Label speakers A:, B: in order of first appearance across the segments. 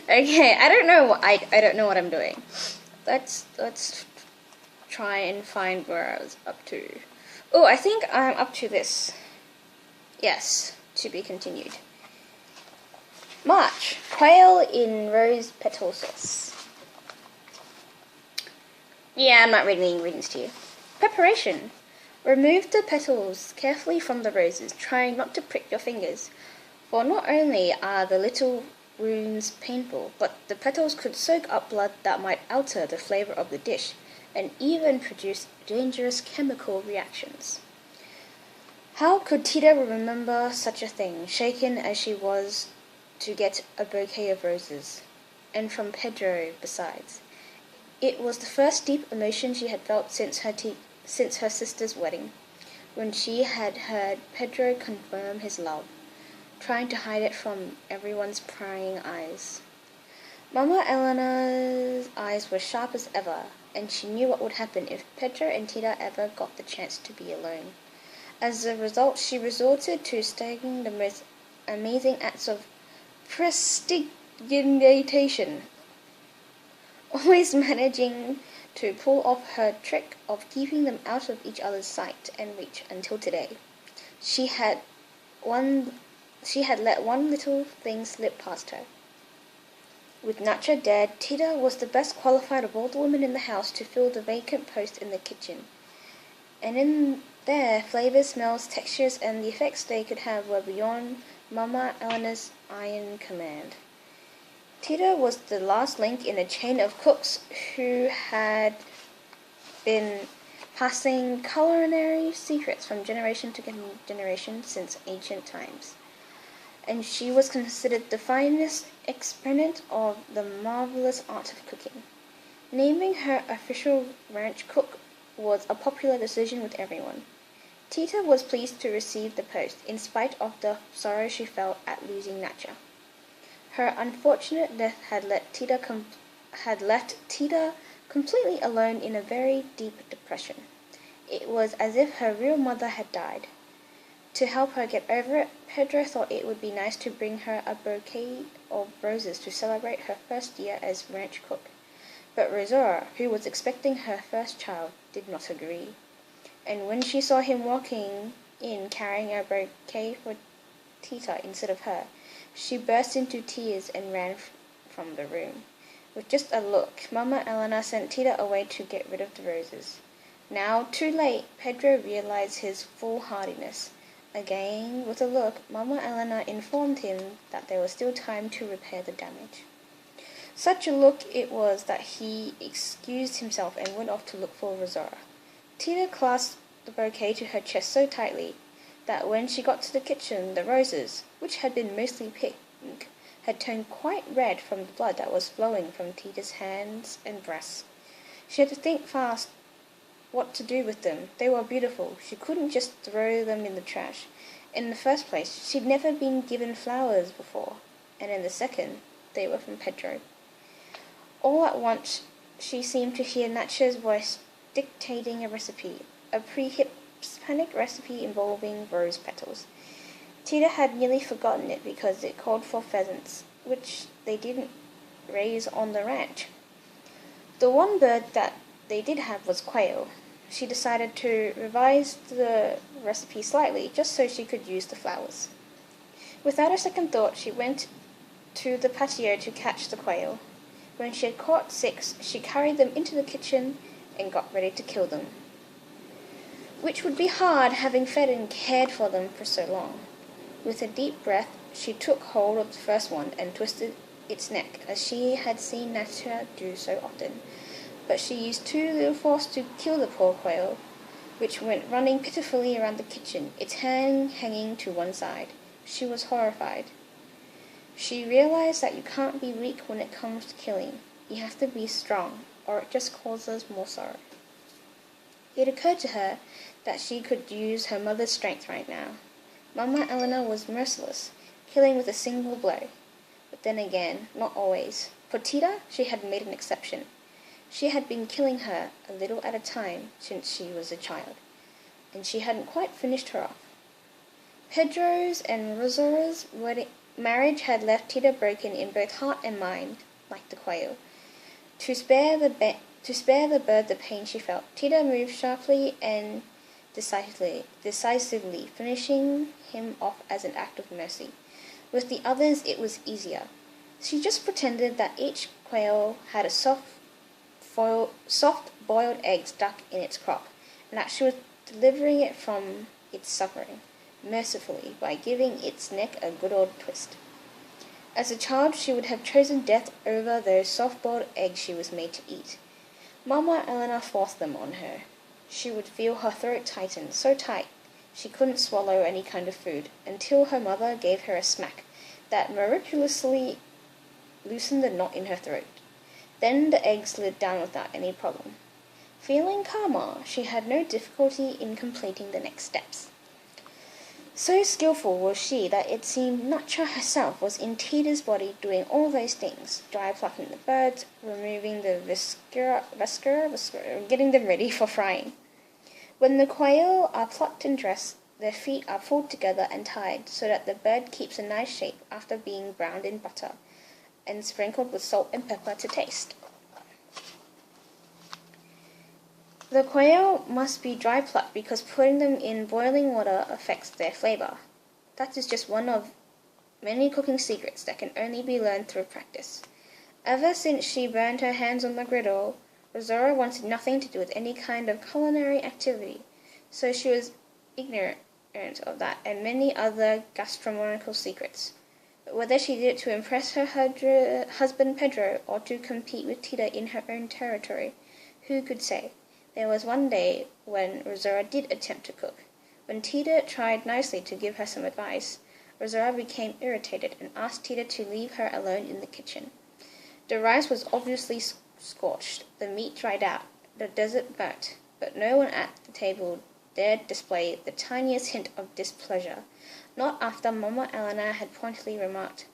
A: Okay, I don't know. I don't know what I'm doing. Let's try and find where I was up to. Oh, I think I'm up to this. Yes, to be continued. March. Quail in rose petal sauce. Yeah, I'm not reading the ingredients to you. Preparation. Remove the petals carefully from the roses, trying not to prick your fingers. For not only are the little wounds painful, but the petals could soak up blood that might alter the flavor of the dish, and even produce dangerous chemical reactions. How could Tita remember such a thing, shaken as she was to get a bouquet of roses, and from Pedro besides? It was the first deep emotion she had felt since her sister's wedding, when she had heard Pedro confirm his love, trying to hide it from everyone's prying eyes. Mama Elena's eyes were sharp as ever, and she knew what would happen if Pedro and Tita ever got the chance to be alone. As a result, she resorted to staging the most amazing acts of prestidigitation, always managing to pull off her trick of keeping them out of each other's sight and reach until today. She had let one little thing slip past her. With Nacha dead, Tita was the best qualified of all the women in the house to fill the vacant post in the kitchen. And in there, flavors, smells, textures, and the effects they could have were beyond Mama Elena's iron command. Tita was the last link in a chain of cooks who had been passing culinary secrets from generation to generation since ancient times. And she was considered the finest exponent of the marvelous art of cooking. Naming her official ranch cook was a popular decision with everyone. Tita was pleased to receive the post, in spite of the sorrow she felt at losing Nacha. Her unfortunate death had left Tita completely alone in a very deep depression. It was as if her real mother had died. To help her get over it, Pedro thought it would be nice to bring her a bouquet of roses to celebrate her first year as ranch cook. But Rosaura, who was expecting her first child, did not agree. And when she saw him walking in carrying a bouquet for Tita instead of her, she burst into tears and ran from the room. With just a look, Mama Elena sent Tita away to get rid of the roses. Now, too late, Pedro realized his foolhardiness. Again, with a look, Mama Elena informed him that there was still time to repair the damage. Such a look it was that he excused himself and went off to look for Rosaura. Tita clasped the bouquet to her chest so tightly that when she got to the kitchen, the roses, which had been mostly pink, had turned quite red from the blood that was flowing from Tita's hands and breasts. She had to think fast what to do with them. They were beautiful. She couldn't just throw them in the trash. In the first place, she'd never been given flowers before, and in the second, they were from Pedro. All at once, she seemed to hear Nacha's voice dictating a recipe, a pre-Hispanic recipe involving rose petals. Tita had nearly forgotten it because it called for pheasants, which they didn't raise on the ranch. The one bird that they did have was quail. She decided to revise the recipe slightly just so she could use the flowers. Without a second thought, she went to the patio to catch the quail. When she had caught 6, she carried them into the kitchen and got ready to kill them, which would be hard having fed and cared for them for so long. With a deep breath, she took hold of the first one and twisted its neck, as she had seen Nacha do so often. But she used too little force to kill the poor quail, which went running pitifully around the kitchen, its hand hanging to one side. She was horrified. She realized that you can't be weak when it comes to killing. You have to be strong, or it just causes more sorrow. It occurred to her that she could use her mother's strength right now. Mama Elena was merciless, killing with a single blow. But then again, not always. For Tita, she had made an exception. She had been killing her a little at a time since she was a child, and she hadn't quite finished her off. Pedro's and Rosaura's marriage had left Tita broken in both heart and mind, like the quail. To spare the bird the pain she felt, Tita moved sharply and decisively, finishing him off as an act of mercy. With the others it was easier. She just pretended that each quail had a soft-boiled egg stuck in its crop, and that she was delivering it from its suffering, mercifully, by giving its neck a good old twist. As a child, she would have chosen death over those soft-boiled eggs she was made to eat. Mama Eleanor forced them on her. She would feel her throat tighten so tight she couldn't swallow any kind of food, until her mother gave her a smack that miraculously loosened the knot in her throat. Then the egg slid down without any problem. Feeling calmer, she had no difficulty in completing the next steps. So skillful was she that it seemed Nature herself was in Tita's body doing all those things, dry plucking the birds, removing the viscera, getting them ready for frying. When the quail are plucked and dressed, their feet are pulled together and tied so that the bird keeps a nice shape after being browned in butter and sprinkled with salt and pepper to taste. The quail must be dry plucked because putting them in boiling water affects their flavor. That is just one of many cooking secrets that can only be learned through practice. Ever since she burned her hands on the griddle, Rosaura wanted nothing to do with any kind of culinary activity, so she was ignorant of that and many other gastronomical secrets. But whether she did it to impress her husband Pedro or to compete with Tita in her own territory, who could say? There was one day when Rosaura did attempt to cook. When Tita tried nicely to give her some advice, Rosaura became irritated and asked Tita to leave her alone in the kitchen. The rice was obviously scorched, the meat dried out, the dessert burnt, but no one at the table dared display the tiniest hint of displeasure, not after Mama Eleanor had pointedly remarked,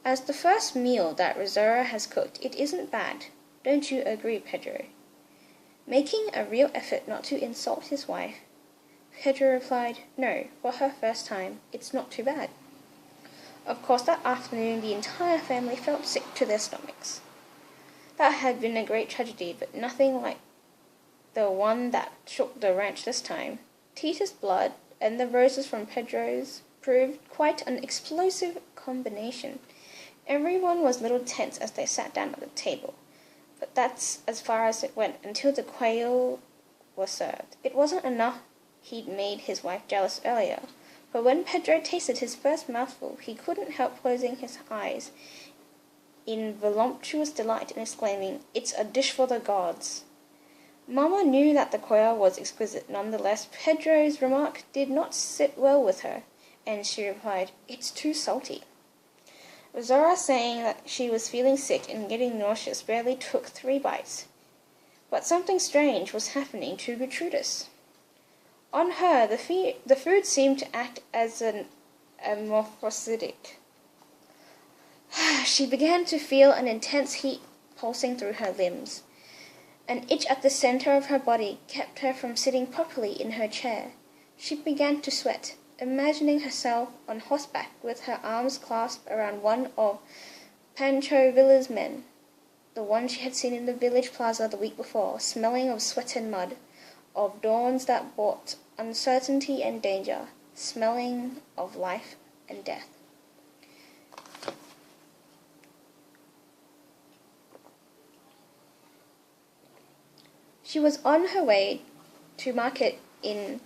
A: "As the first meal that Rosaura has cooked, it isn't bad. Don't you agree, Pedro?" Making a real effort not to insult his wife, Pedro replied, "No, for her first time, it's not too bad." Of course, that afternoon the entire family felt sick to their stomachs. That had been a great tragedy, but nothing like the one that shook the ranch this time. Tita's blood and the roses from Pedro's proved quite an explosive combination. Everyone was a little tense as they sat down at the table. But that's as far as it went until the quail was served. It wasn't enough he'd made his wife jealous earlier, but when Pedro tasted his first mouthful, he couldn't help closing his eyes in voluptuous delight and exclaiming, "It's a dish for the gods." Mama knew that the quail was exquisite. Nonetheless, Pedro's remark did not sit well with her, and she replied, "It's too salty." Rosaura, saying that she was feeling sick and getting nauseous, barely took 3 bites. But something strange was happening to Gertrudis. On her, the food seemed to act as an amorphocytic. She began to feel an intense heat pulsing through her limbs. An itch at the center of her body kept her from sitting properly in her chair. She began to sweat, imagining herself on horseback with her arms clasped around one of Pancho Villa's men, the one she had seen in the village plaza the week before, smelling of sweat and mud, of dawns that brought uncertainty and danger, smelling of life and death. She was on her way to market in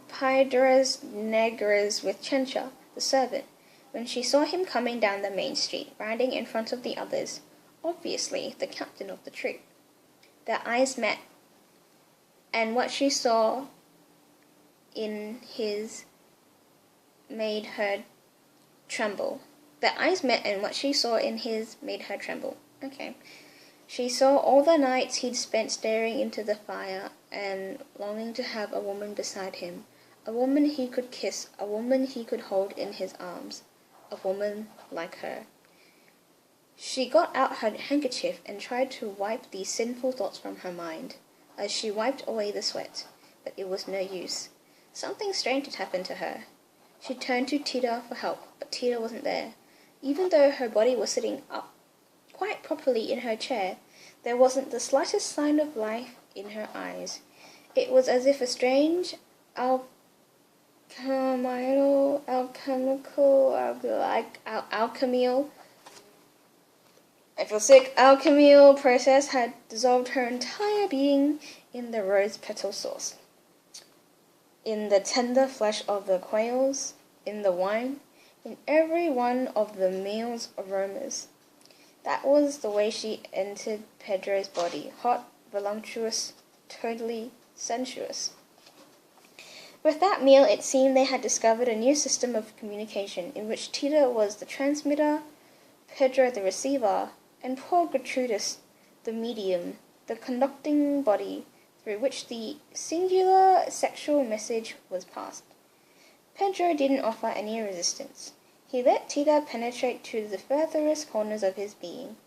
A: Piedras Negras with Chencha, the servant, when she saw him coming down the main street, riding in front of the others, obviously the captain of the troop. Their eyes met, and what she saw in his made her tremble. Their eyes met, and what she saw in his made her tremble. Okay. She saw all the nights he'd spent staring into the fire and longing to have a woman beside him, a woman he could kiss, a woman he could hold in his arms, a woman like her. She got out her handkerchief and tried to wipe these sinful thoughts from her mind, as she wiped away the sweat, but it was no use. Something strange had happened to her. She turned to Tita for help, but Tita wasn't there. Even though her body was sitting up quite properly in her chair, there wasn't the slightest sign of life in her eyes. It was as if a strange alchemical process had dissolved her entire being in the rose petal sauce, in the tender flesh of the quails, in the wine, in every one of the meal's aromas. That was the way she entered Pedro's body, hot, voluptuous, totally sensuous. With that meal, it seemed they had discovered a new system of communication in which Tita was the transmitter, Pedro the receiver, and poor Gertrudis the medium, the conducting body through which the singular sexual message was passed. Pedro didn't offer any resistance. He let Tita penetrate to the furthest corners of his being,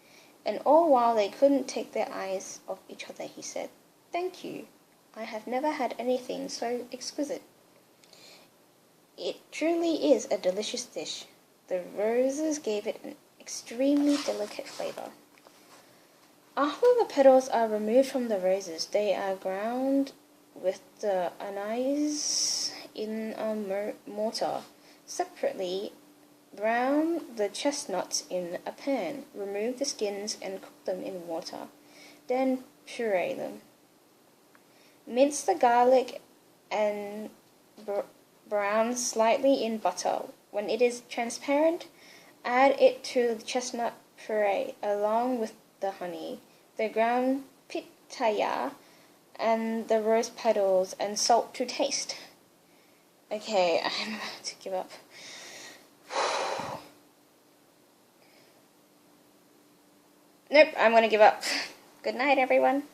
A: and all while they couldn't take their eyes off each other, he said, "Thank you. I have never had anything so exquisite. It truly is a delicious dish." The roses gave it an extremely delicate flavor. After the petals are removed from the roses, they are ground with the anise in a mortar. Separately, brown the chestnuts in a pan, remove the skins and cook them in water, then puree them. Mince the garlic and brown slightly in butter. When it is transparent, add it to the chestnut puree along with the honey, the ground pitaya, and the rose petals, and salt to taste. Okay, I'm about to give up. Nope, I'm gonna give up. Good night, everyone.